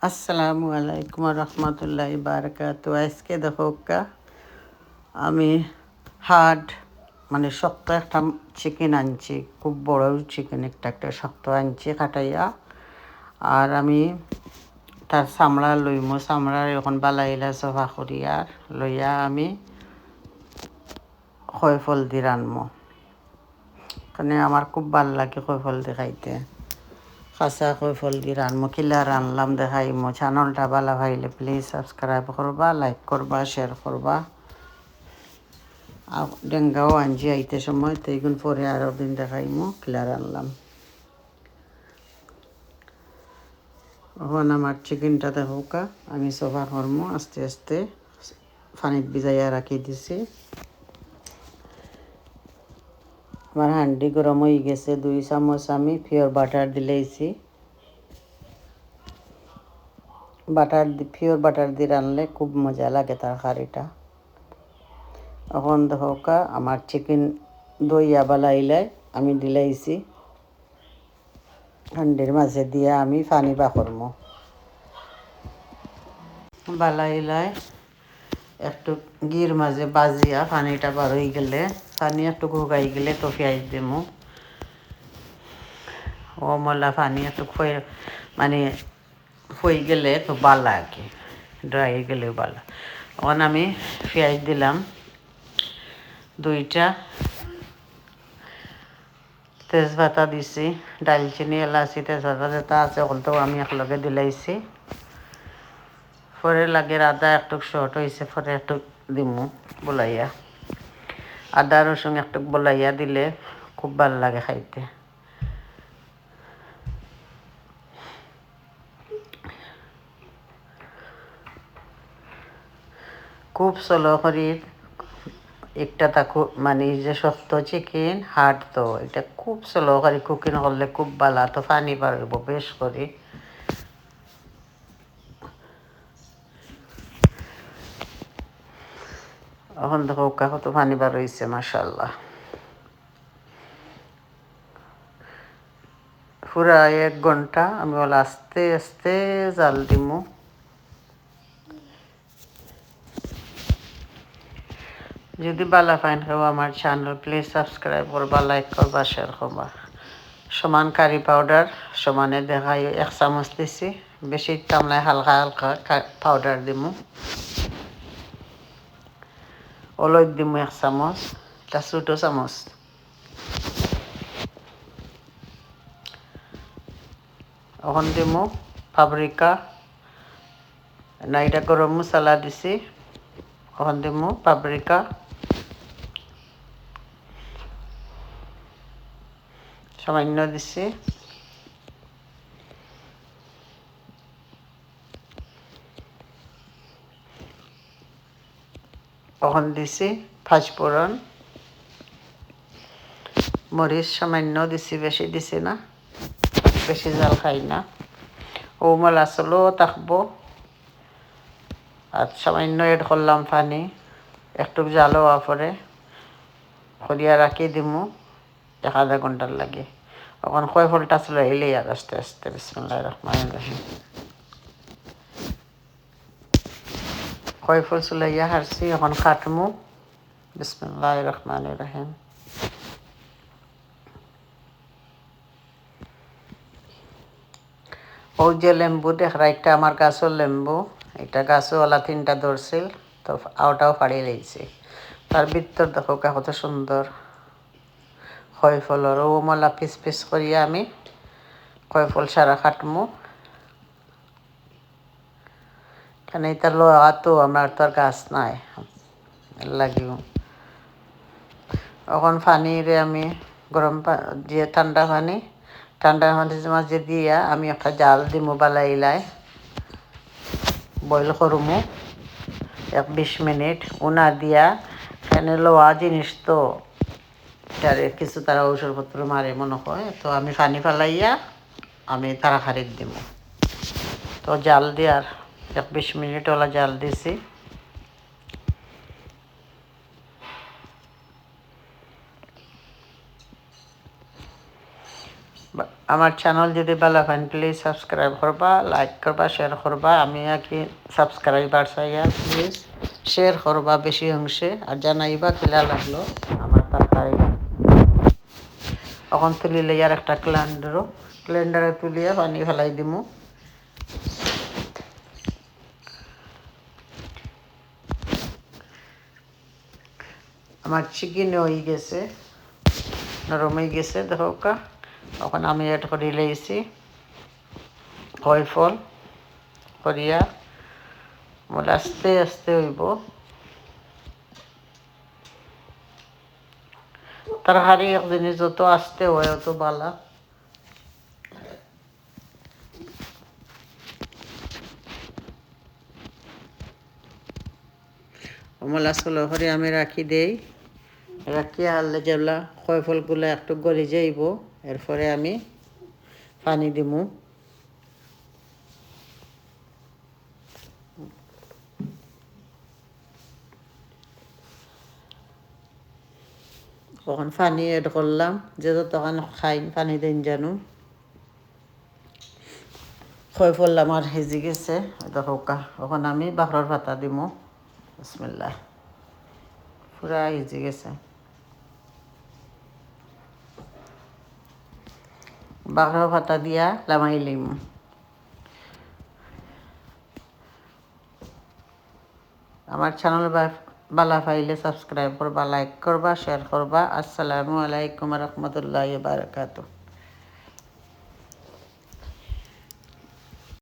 আসসালামু আলাইকুম রহমতুল্লাহি বারাকাতু। আজকে দেখো আমি হার্ড মানে শক্ত একটা চিকেন আনছি, খুব বড় চিকেন একটা শক্ত আনছি কাটাইয়া। আর আমি তার চামড়া লইমো, চামড়ার এখন বালাইলা সফা করিয়া লইয়া আমি খয়ফল দি রানমো। মানে আমার খুব ভাল লাগে খয়ফল দি খাইতে। খাসা খয়ফল দি রানমো, কিলা রানলাম দেখাইমো। চ্যানেলটা ভালো ভাইলে প্লিজ সাবস্ক্রাইব করবা, লাইক করবা, শেয়ার করবা। ডেঙ্গাও আনছি আইতে সময়, তো এইগুন পরে আরও দিন দেখাইমো কিলা রানলাম। এখন আমার চিকেনটা দেখোকা আমি সফা করমো আস্তে আস্তে, পানিত ভিজাইয়া রাখি দিছি। আমার হান্ডি গরম হয়ে গেছে, 2 চামচ আমি পিওর বাটার দিলেইছি। পিওর বাটার দিয়ে রানলে খুব মজা লাগে তরকারিটা। এখন দেখোকা আমার চিকেন দইয়া বালাইলাই আমি দিলাইছি হান্ডির মাঝে দিয়ে আমি পানি বাকরমো। বালাইলাই একটু গির মাঝে বাজিয়া পানিটা বার হয়ে গেলে, পানি একটু শুকাই গেলে তো পেঁয়াজ দিমু। মলা পানি একটু মানে হয়ে গেলে তো বালা আর কি, ড্রাই হয়ে গেলেও বালা। এখন আমি পেঁয়াজ দিলাম 2টা, তেজপাতা দিছি, ডালচিনি এলাচি তেজপাতা যেটা আছে ওগুলো আমি একলগে দিলাইছি। পরে লাগে আদা একটু শর্ট হয়েছে, পরে একটু দিমু বলাইয়া। আদা রসুন একটু বলাইয়া দিলে খুব ভাল লাগে খাইতে। খুব স্লো করি একটা তাকু মানে যে শক্ত চিকেন হার্ড, তো এটা খুব স্লো করে কুকিং করলে খুব ভালো, তো পানি বাড়ব বেশ করি। এখন দেখো কত পানি বার হয়েছে মাশাআল্লাহ। পুরা 1 ঘন্টা আমি ওলা আস্তে আস্তে জাল দিমু। যদি বালা ফাইন খাও আমার চ্যানেল প্লিজ সাবস্ক্রাইব করবা, লাইক করবা, শেয়ার করবা। সমান কারি পাউডার সমানে দেখাই 1 চামচ দিছি, বেশি তামলাই হালকা হালকা পাউডার দিমু। অলদ দিমু 1 চামচ, এটা ছোটো চামচ। এখন দিমু পাপরিকা, না এটা গরম মশলা দিছি। এখন দিমু পাপরিকা, সামান্য দিছি। এখন দিছি পাঁচফোড়ন, মরিচ সামান্য দিছি, বেশি দিছি না, বেশি জাল খাই না। মলা চলো থাকবো। আর সামান্য এড করলাম পানি, একটু জাল হওয়া পরে করিয়া রাখি দিমু 1 আধা ঘন্টার লাগে। এখন কয়ফলটা চলে এলে আর আস্তে আস্তে বিসমিল্লাহির রহমানির রহিম। কয়ফল চুলাইয়া হারছি, এখন কাটমু বিসমিল্লাহির রহমানির রহিম। ও যে লেম্বু দেখরা, একটা আমার গাছের লেম্বু, এটা গাছওয়ালা 3টা ধরছিল, তো ওটাও ফাড়িয়ে লেগেছি। তার ভিতর দেখো কত সুন্দর কয়ফলর মলা পিস পিস করিয়া আমি কয়ফল সারা কাটমু। কেন এটা লোয়া তো আমার তো আর গাছ নাই লাগিও। এখন পানিরে আমি গরম দিয়ে ঠান্ডা পানি মাঝে দিয়া আমি একটা জাল দিমু বালাইলাই, বয়েল করমু 20 মিনিট উনা দিয়া। এখানে লোয়া জিনিস তো তারে কিছু তারা ঔষধপত্র মারে মনে হয়, তো আমি পানি ফালাইয়া আমি তারা খারিদ দিমু। তো জাল দিয়ার 20 মিনিট ওলা জাল দিছি। আমার চ্যানেল যদি ভালো পান প্লিজ সাবস্ক্রাইব করবা, লাইক করবা, শেয়ার করবা। আমি কি সাবস্ক্রাইবার চাইয়া প্লিজ শেয়ার করবা বেশি অংশে, আর জানাইবা কিলা লাগলো আমার তরকারি। এখন তুলিলে আর একটা ক্যালেন্ডারে তুলিয়া পানি ফেলাই দিমু। আমার চিকেন হয়ে গেছে, নরম হয়ে গেছে দেখো কা। এখন আমি এড করে লইছি ফল করিয়া, বলে আস্তে আস্তে হইব। তরকারি এক জিনিস যত আস্তে হয় অত বালা। মলা চলো করে আমি রাখি দেই, রাখি আনলে যেগুলা ফলগুলো একটু গলি যাইব, এরপরে আমি পানি দিমু। কখন পানি এড করলাম, যে যতক্ষণ খাই পানি দিন জানো। ফল আমার হেজি গেছে দেখো কা। এখন আমি বাখর পাতা দিমু। বিসমিল্লাহ, পুরা হেজি গেছে। বাখর পাতা দিয়া লামাই লিম। আমার চ্যানেল বালা পাইলে সাবস্ক্রাইব করবা, লাইক করবা, শেয়ার করবা। আসসালামু আলাইকুম রহমতুল্লাহ বারাকাতুহু।